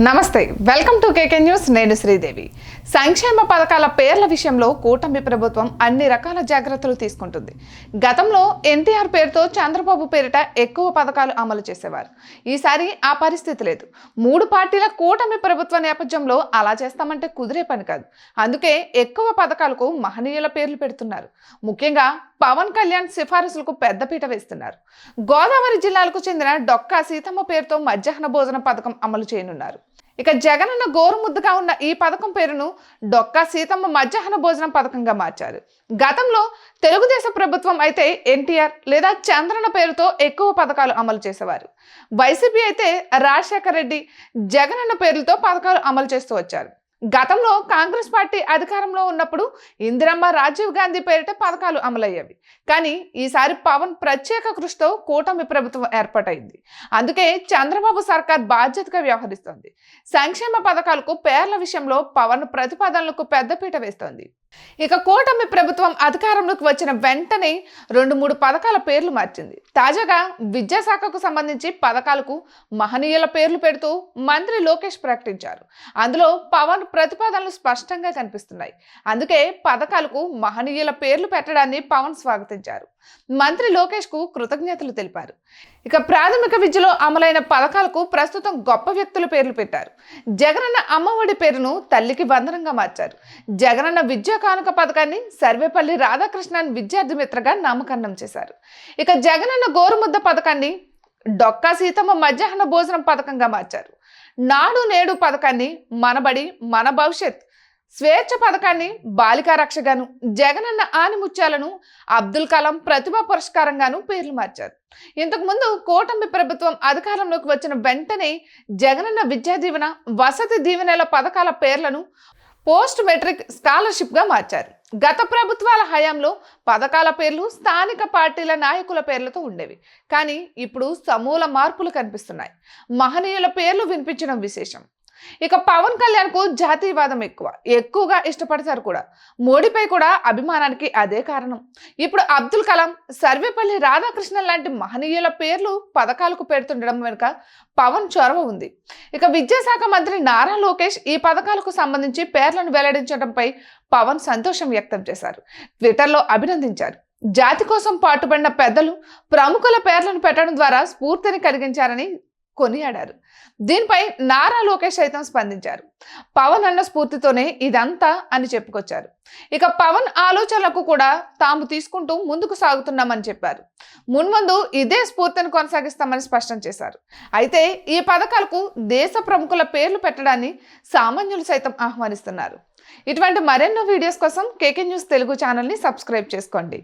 నమస్తే welcome to KK news నేను శ్రీదేవి సంక్షేమ పథకాల పేర్ల విషయంలో కూటమి ప్రభుత్వం అన్ని రకాల జాగ్రత్తలు తీసుకుంటుంది. గతంలో ఎన్టీఆర్ పేరుతో చంద్రబాబు పేరిట ఎక్కువ పథకాలు అమలు చేసేవారు. ఈసారి ఆ పరిస్థితి లేదు. 3 పార్టీల కూటమి ప్రభుత్వ నేపథ్యంలో అలా చేస్తామంటే కుదిరే పని కాదు. అందుకే ఎక్కువ పథకాలకు మహనీయుల పేర్లు పెడుతున్నారు. ముఖ్యంగా పవన్ కళ్యాణ్ సిఫారసులకు పెద్దపీట వేస్తున్నారు. గోదావరి జిల్లాలకు చెందిన డొక్కా సీతమ్మ పేరుతో మధ్యాహ్న భోజన పథకం అమలు చేయనున్నారు. ఇక జగనన్న గోరుముద్దగా ఉన్న ఈ పథకం పేరును డొక్కా సీతమ్మ మధ్యాహ్న భోజనం పథకంగా మార్చారు. గతంలో తెలుగుదేశం ప్రభుత్వం అయితే ఎన్టీఆర్ లేదా చంద్రన్న పేరుతో ఎక్కువ పథకాలు అమలు చేసేవారు. వైసీపీ అయితే రాజశేఖర రెడ్డి, జగనన్న పేర్లతో పథకాలు అమలు చేస్తూ వచ్చారు. గతంలో కాంగ్రెస్ పార్టీ అధికారంలో ఉన్నప్పుడు ఇందిరమ్మ, రాజీవ్ గాంధీ పేరిట పథకాలు అమలయ్యేవి. కానీ ఈసారి పవన్ ప్రత్యేక కృషితో కూటమి ప్రభుత్వం ఏర్పాటైంది. అందుకే చంద్రబాబు సర్కార్ బాధ్యతగా వ్యవహరిస్తోంది. సంక్షేమ పథకాలకు పేర్ల విషయంలో పవన్ ప్రతిపాదనలకు పెద్దపీట వేస్తోంది. ఇక కూటమి ప్రభుత్వం అధికారంలోకి వచ్చిన వెంటనే 2-3 పథకాల పేర్లు మార్చింది. తాజాగా విద్యాశాఖకు సంబంధించి పథకాలకు మహనీయుల పేర్లు పెడుతూ మంత్రి లోకేష్ ప్రకటించారు. అందులో పవన్ ప్రతిపాదనలు స్పష్టంగా కనిపిస్తున్నాయి. అందుకే పథకాలకు మహనీయుల పేర్లు పెట్టడాన్ని పవన్ స్వాగతించారు. మంత్రి లోకేష్ కు కృతజ్ఞతలు తెలిపారు. ఇక ప్రాథమిక విద్యలో అమలైన పథకాలకు ప్రస్తుతం గొప్ప వ్యక్తుల పేర్లు పెట్టారు. జగనన్న అమ్మఒడి పేరును తల్లికి వందనంగా మార్చారు. జగనన్న విద్యా కానుక పథకాన్ని సర్వేపల్లి రాధాకృష్ణన్ విద్యార్థి మిత్రగా నామకరణం చేశారు. ఇక జగనన్న గోరుముద్ద పథకాన్ని డొక్కా సీతమ్మ మధ్యాహ్న భోజనం పథకంగా మార్చారు. నాడు నేడు పథకాన్ని మనబడి మన భవిష్యత్, స్వేచ్ఛ పథకాన్ని బాలికా రక్షగాను, జగనన్న ఆనిముత్యాలను అబ్దుల్ కలాం ప్రతిభా పురస్కారంగాను పేర్లు మార్చారు. ఇంతకు ముందు కూటమి ప్రభుత్వం అధికారంలోకి వచ్చిన వెంటనే జగనన్న విద్యా దీవెన, వసతి దీవెనల పథకాల పేర్లను పోస్ట్ మెట్రిక్ స్కాలర్షిప్ గా మార్చారు. గత ప్రభుత్వాల హయాంలో పథకాల పేర్లు స్థానిక పార్టీల నాయకుల పేర్లతో ఉండేవి. కానీ ఇప్పుడు సమూల మార్పులు కనిపిస్తున్నాయి. మహనీయుల పేర్లు వినిపించడం విశేషం. ఇక పవన్ కళ్యాణ్ కు జాతీయవాదం ఎక్కువగా ఇష్టపడతారు కూడా. మోడీపై కూడా అభిమానానికి అదే కారణం. ఇప్పుడు అబ్దుల్ కలాం, సర్వేపల్లి రాధాకృష్ణన్ లాంటి మహనీయుల పేర్లు పథకాలకు పెడుతుండడం వెనుక పవన్ చొరవ ఉంది. ఇక విద్యాశాఖ మంత్రి నారా లోకేష్ ఈ పథకాలకు సంబంధించి పేర్లను వెల్లడించడంపై పవన్ సంతోషం వ్యక్తం చేశారు. ట్విట్టర్లో అభినందించారు. జాతి కోసం పాటుపడిన పెద్దలు, ప్రముఖుల పేర్లను పెట్టడం ద్వారా స్ఫూర్తిని కలిగించారని కొనియాడారు. దీనిపై నారా లోకేష్ సైతం స్పందించారు. పవన్ అన్న స్ఫూర్తితోనే ఇదంతా అని చెప్పుకొచ్చారు. ఇక పవన్ ఆలోచనలకు కూడా తాము తీసుకుంటూ ముందుకు సాగుతున్నామని చెప్పారు. మున్ముందు ఇదే స్ఫూర్తిని కొనసాగిస్తామని స్పష్టం చేశారు. అయితే ఈ పథకాలకు దేశ ప్రముఖుల పేర్లు పెట్టడాన్ని సామాన్యులు సైతం ఆహ్వానిస్తున్నారు. ఇటువంటి మరెన్నో వీడియోస్ కోసం కేకే న్యూస్ తెలుగు ఛానల్ని సబ్స్క్రైబ్ చేసుకోండి.